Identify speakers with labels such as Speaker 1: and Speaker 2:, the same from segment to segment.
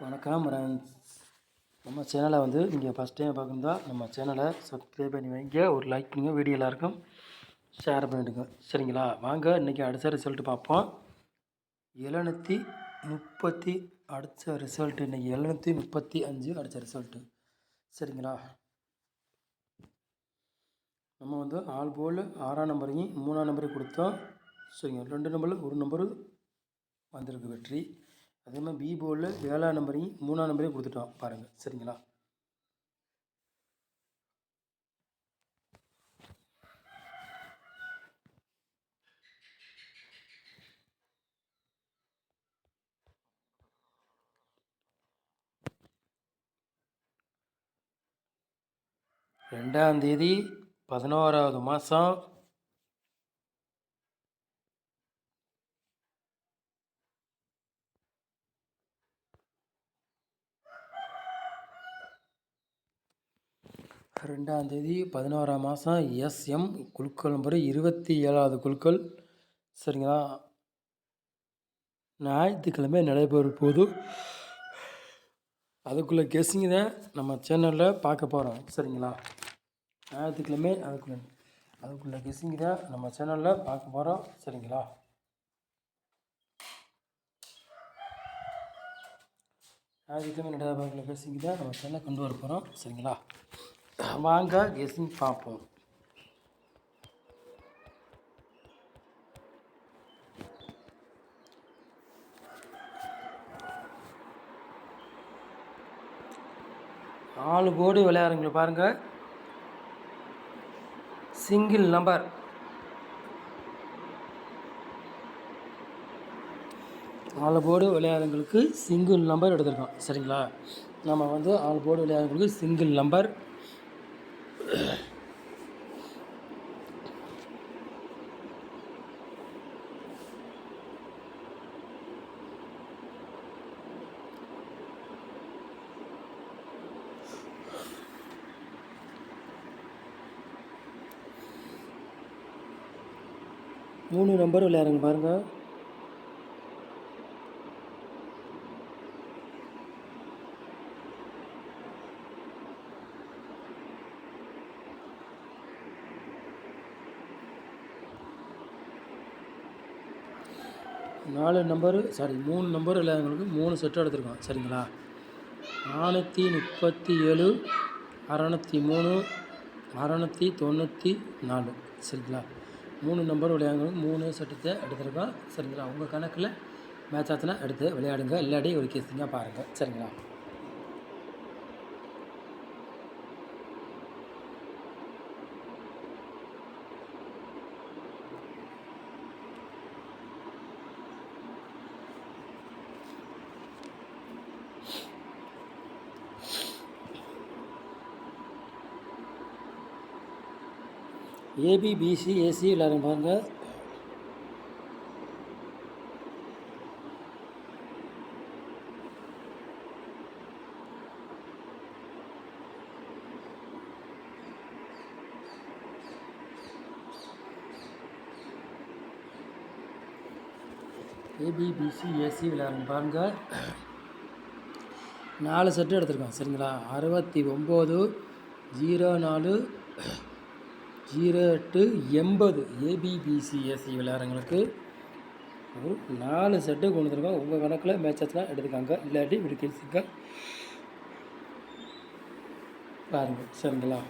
Speaker 1: வணக்கம் ஃப்ரெண்ட்ஸ். நம்ம சேனலை நீங்கள் ஃபஸ்ட் டைம் பார்க்குறதா நம்ம சேனலை சப்ஸ்கிரைப் பண்ணி வைங்க, ஒரு லைக் பண்ணுங்க, வீடியோ எல்லாருக்கும் ஷேர் பண்ணிவிடுங்க. சரிங்களா? வாங்க இன்றைக்கி அடுத்த ரிசல்ட் பார்ப்போம். 730 அடுத்த ரிசல்ட்டு. இன்றைக்கி 735 அடுத்த ரிசல்ட்டு. சரிங்களா? நம்ம ஆல் போல் 6ஆம் நம்பரையும் 3ஆம் நம்பரையும் கொடுத்தோம். சரிங்க, 2 நம்பரில் 1 நம்பரு வந்திருக்கு வெற்றி. அதே மாதிரி பி போர்டில் 7ஆம் நம்பரையும் 3ஆம் நம்பரையும் கொடுத்துட்டோம் பாருங்கள். சரிங்களா? ரெண்டாம் தேதி 11வது மாதம் 11ஆம் மாதம் எஸ்எம் குழுக்கள் நம்பர் 27வது குழுக்கள். சரிங்களா? ஞாயிற்றுக்கிழமை நடைபெற போது அதுக்குள்ளே கெஸ்ஸிங் தான் நம்ம சேனலில் பார்க்க போகிறோம். சரிங்களா? ஞாயிற்றுக்கிழமை அதுக்குள்ளே கெஸ்ஸிங் தான் நம்ம சேனலில் பார்க்க போகிறோம். சரிங்களா? ஞாயிற்றுக்கிழமை நடைபெற கெஸ்ஸிங் தான் நம்ம சேனலில் கொண்டு வர போகிறோம். சரிங்களா? வாங்க கெஸ்ஸிங் பார்ப்போம். நாலு போர்டு விளையாடுறீங்களா பாருங்கள். சிங்கிள் நம்பர் 4 போர்டு விளையாடுறவங்களுக்கு சிங்கிள் நம்பர் எடுத்திருக்கோம். சரிங்களா? நம்ம 4 போர்டு விளையாடுறவங்களுக்கு சிங்கிள் நம்பர். மூணு நம்பர் விளையாடுங்க பாருங்கள். மூணு நம்பர் விளையாடுறவங்களுக்கு 3 செட்டு எடுத்துருக்கோம். சரிங்களா? 437, 603, 694. சரிங்களா? 3 நம்பர் விளையாடுறவங்களுக்கு 3 செட்டு எடுத்துருக்கோம். சரிங்களா? உங்கள் கணக்கில் மேட்ச் ஆச்சுன்னா எடுத்து விளையாடுங்க, இல்லாட்டி ஒரு கேசிங்காக பாருங்கள். சரிங்களா? ஏபி பிசி ஏசி விளையாடுங்க பாருங்கள். ஏபிபிசி ஏசி விளையாடுங்க பாருங்கள். 4 செட்டு எடுத்துருக்கோம். சரிங்களா? 69, 04, 08, 80 ஏபிபிசி ஏசி விளையாடுறவங்களுக்கு 4 செட்டு கொண்டு வந்துருக்கோம். உங்கள் கணக்கில் மேட்சஸ்லாம் எடுத்துக்காங்க, இல்லாட்டி விடுக்கிங்க பாருங்கள். சரிங்களா?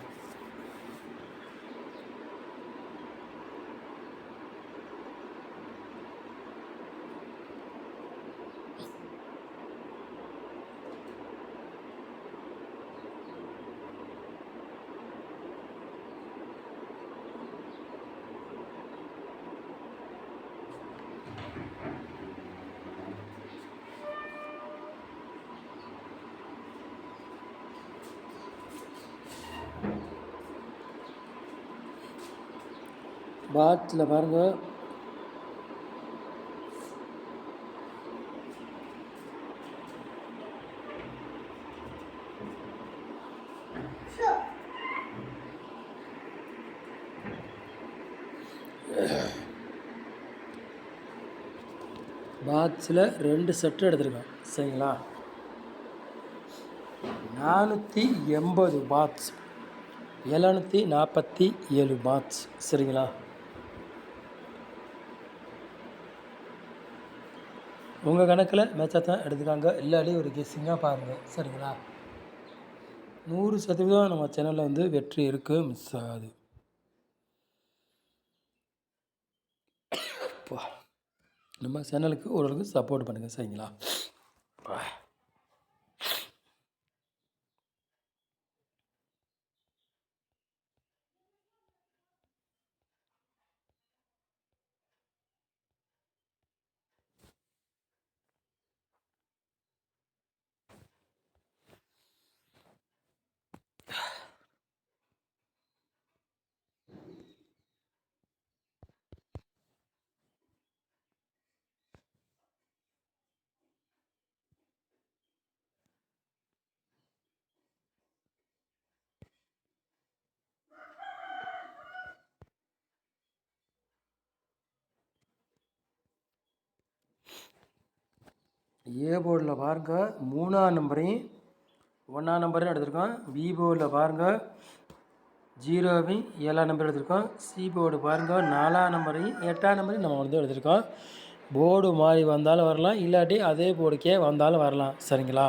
Speaker 1: பாக்ஸில் பாருங்கள். பாக்ஸில் 2 செட்டு எடுத்துருக்கோம். சரிங்களா? 480 பாட்ஸ், 747 பாட்ஸ். சரிங்களா? உங்கள் கணக்கில் மேட்சாக தான் எடுத்துக்காங்க, இல்லாட்டி ஒரு கெஸ்ஸிங்காக பாருங்கள். சரிங்களா? 100% நம்ம சேனலில் வந்து வெற்றி இருக்குது, மிஸ் ஆகாது. நம்ம சேனலுக்கு ஓரளவுக்கு சப்போர்ட் பண்ணுங்கள். சரிங்களா? ஏ போர்டில் பாருங்கள் 3ஆம் நம்பரையும் 1ஆம் நம்பரையும் எடுத்திருக்கோம். பி போர்டில் பாருங்கள் 0வையும் 7ஆம் நம்பர் எடுத்திருக்கோம். சி போர்டு பாருங்கள் 4ஆம் நம்பரையும் 8ஆம் நம்பரையும் நம்ம வந்து எடுத்திருக்கோம். போர்டு மாறி வந்தாலும் வரலாம், இல்லாட்டி அதே போர்டுக்கே வந்தாலும் வரலாம். சரிங்களா?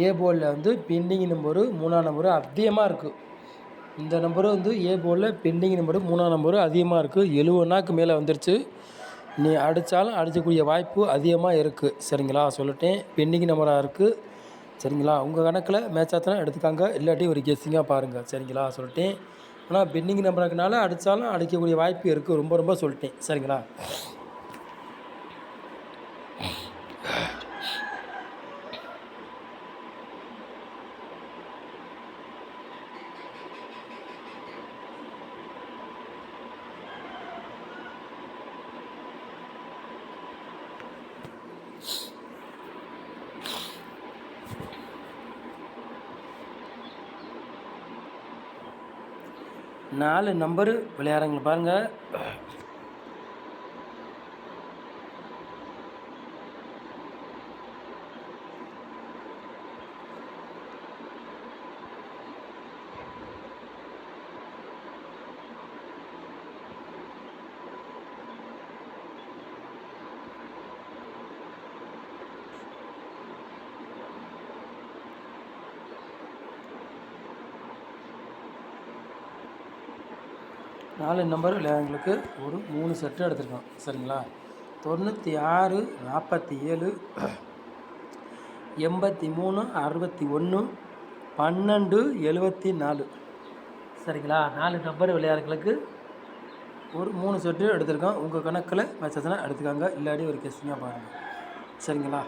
Speaker 1: ஏ போர்டில் வந்து பெண்டிங் நம்பரு 3ஆம் நம்பரு அதிகமாக இருக்குது. இந்த நம்பரு வந்து ஏ போர்டில் பெண்டிங் நம்பரு 3ஆம் நம்பரு அதிகமாக இருக்குது. 70க்கு மேலே வந்துருச்சு. நீ அடித்தாலும் அடிக்கக்கூடிய வாய்ப்பு அதிகமாக இருக்குது. சரிங்களா? சொல்லிட்டேன், பெண்டிங் நம்பராக இருக்குது. சரிங்களா? உங்கள் கணக்கில் மேட்சாக எடுத்துக்காங்க, இல்லாட்டி ஒரு கெஸ்ஸிங்காக பாருங்கள். சரிங்களா? சொல்லிட்டேன். ஆனால் பெண்டிங் நம்பருக்குனால அடித்தாலும் அடிக்கக்கூடிய வாய்ப்பு இருக்குது. ரொம்ப ரொம்ப சொல்லிட்டேன். சரிங்களா? நாலு நம்பரு விளையாடுறவங்க பாருங்கள். நாலு நம்பர் விளையாடுறவங்களுக்கு ஒரு 3 செட்டு எடுத்திருக்கோம். சரிங்களா? 96, 47, 83, 61, 12, 74. சரிங்களா? 4 நம்பர் விளையாடுறவங்களுக்கு ஒரு 3 செட்டு எடுத்திருக்கோம். உங்கள் கணக்கில் மேட்சஸ்லாம் எடுத்துக்காங்க, இல்லாட்டி ஒரு கெஸ்டிங்காக பாருங்கள். சரிங்களா?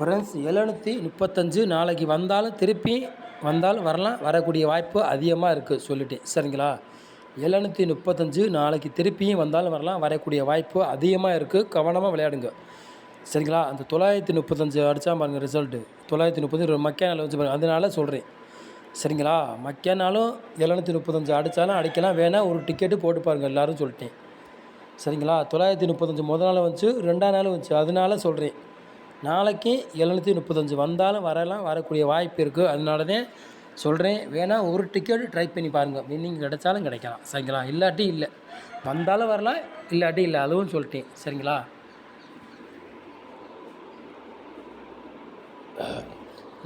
Speaker 1: ஃப்ரெண்ட்ஸ், 735 நாளைக்கு வந்தாலும் திருப்பி வந்தாலும் வரலாம், வரக்கூடிய வாய்ப்பு அதிகமாக இருக்குது சொல்லிட்டேன். சரிங்களா? 735 நாளைக்கு திருப்பியும் வந்தாலும் வரலாம், வரக்கூடிய வாய்ப்பு அதிகமாக இருக்குது. கவனமாக விளையாடுங்க. சரிங்களா? அந்த 935 அடித்தா பாருங்கள் ரிசல்ட்டு. 930 மக்கா நாள் வச்சு பாருங்கள், அதனால சொல்கிறேன். சரிங்களா? மக்கா நாளும் 735 அடித்தாலும் அடிக்கலாம், வேணால் ஒரு டிக்கெட்டு போட்டு பாருங்கள் எல்லோரும் சொல்லிட்டேன். சரிங்களா? 935 முதல் நாள் வந்துச்சு, 2ஆம் நாள் வந்துச்சு, அதனால சொல்கிறேன். நாளைக்கு 735 வந்தாலும் வரலாம், வரக்கூடிய வாய்ப்பு இருக்குது. அதனால தான் சொல்கிறேன். வேணால் ஒரு டிக்கெட் ட்ரை பண்ணி பாருங்கள், வின்னிங் கிடைச்சாலும் கிடைக்கலாம். சரிங்களா? இல்லாட்டி இல்லை, வந்தாலும் வரலாம், இல்லாட்டி இல்லை, அதுவும் சொல்லிட்டேன். சரிங்களா?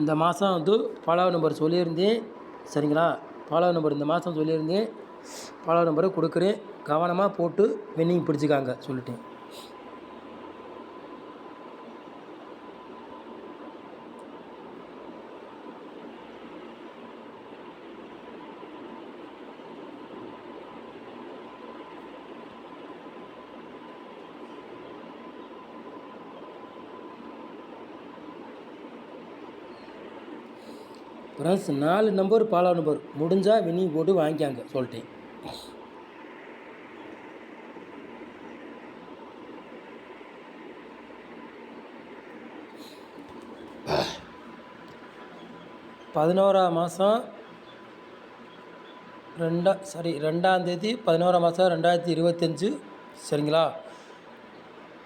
Speaker 1: இந்த மாதம் வந்து பாலாவது நம்பர் சொல்லியிருந்தேன். சரிங்களா? பாலாவது நம்பர் இந்த மாதம் சொல்லியிருந்தேன். பாலாவது நம்பரை கொடுக்குறேன், கவனமாக போட்டு வின்னிங் பிடிச்சிக்காங்க சொல்லிட்டேன். ஃப்ரெண்ட்ஸ், 4 நம்பர் பாலாவது நம்பர் முடிஞ்சால் வின்னிங் போட்டு வாங்கிக்காங்க சொல்லிட்டேன். 11ஆம் மாதம் 2ஆம் தேதி 11ஆம் மாதம் 2025 சரிங்களா.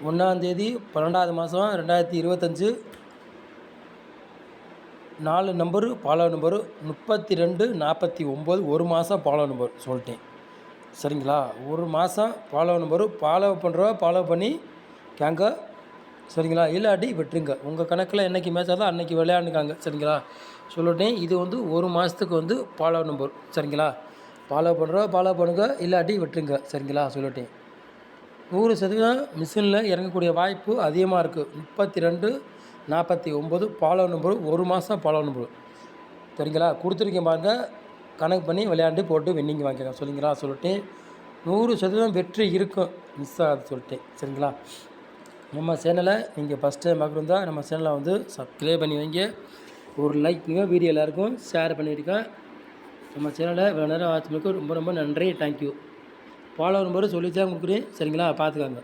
Speaker 1: 1ஆம் தேதி 12ஆவது மாதம் 2025 4 நம்பரு ஃபாலோ நம்பரு 3249 ஒரு மாதம் ஃபாலோ நம்பர் சொல்லிட்டேன் சரிங்களா. ஒரு மாதம் ஃபாலோ நம்பரு ஃபாலோ பண்ணுறோம், ஃபாலோ பண்ணி கேங்க சரிங்களா. இல்லாட்டி விட்டுருங்க. உங்கள் கணக்கில் என்றைக்கு மேட்ச் ஆகுதோ அன்றைக்கி விளையாண்டுக்காங்க சரிங்களா சொல்லிட்டேன். இது வந்து ஒரு மாதத்துக்கு வந்து ஃபாலோ நம்பர் சரிங்களா. ஃபாலோ பண்ணுறோம், ஃபாலோ பண்ணுங்கள், இல்லாட்டி விட்டுருங்க சரிங்களா சொல்லிட்டேன். 100% மிஷினில் இறங்கக்கூடிய வாய்ப்பு அதிகமாக இருக்குது. 3249 ஃபாலோ நம்பரு ஒரு மாதம் ஃபாலோ நம்பரு சரிங்களா. கொடுத்துருக்கேன் பாருங்கள், கணக்கு பண்ணி விளையாண்டு போட்டு வின்னிங் வாங்கிக்கோங்க சரிங்களா சொல்லிட்டேன். 100% வெற்றி இருக்கும், மிஸ் ஆகாது சொல்லிட்டேன் சரிங்களா. நம்ம சேனலை நீங்கள் ஃபஸ்ட் டைம் பார்க்குறதா நம்ம சேனலை வந்து சப்ஸ்கிரைப் பண்ணி வைங்க, ஒரு லைக் பண்ணுங்கள், வீடியோ எல்லாேருக்கும் ஷேர் பண்ணியிருக்கேன். நம்ம சேனலை இவ்வளோ நேரம் வாட்ச் பண்ணுறதுக்கு ரொம்ப ரொம்ப நன்றி, தேங்க்யூ. ஃபாலோ நம்பரு சொல்லி தான் கொடுக்குறேன் சரிங்களா, பார்த்துக்காங்க.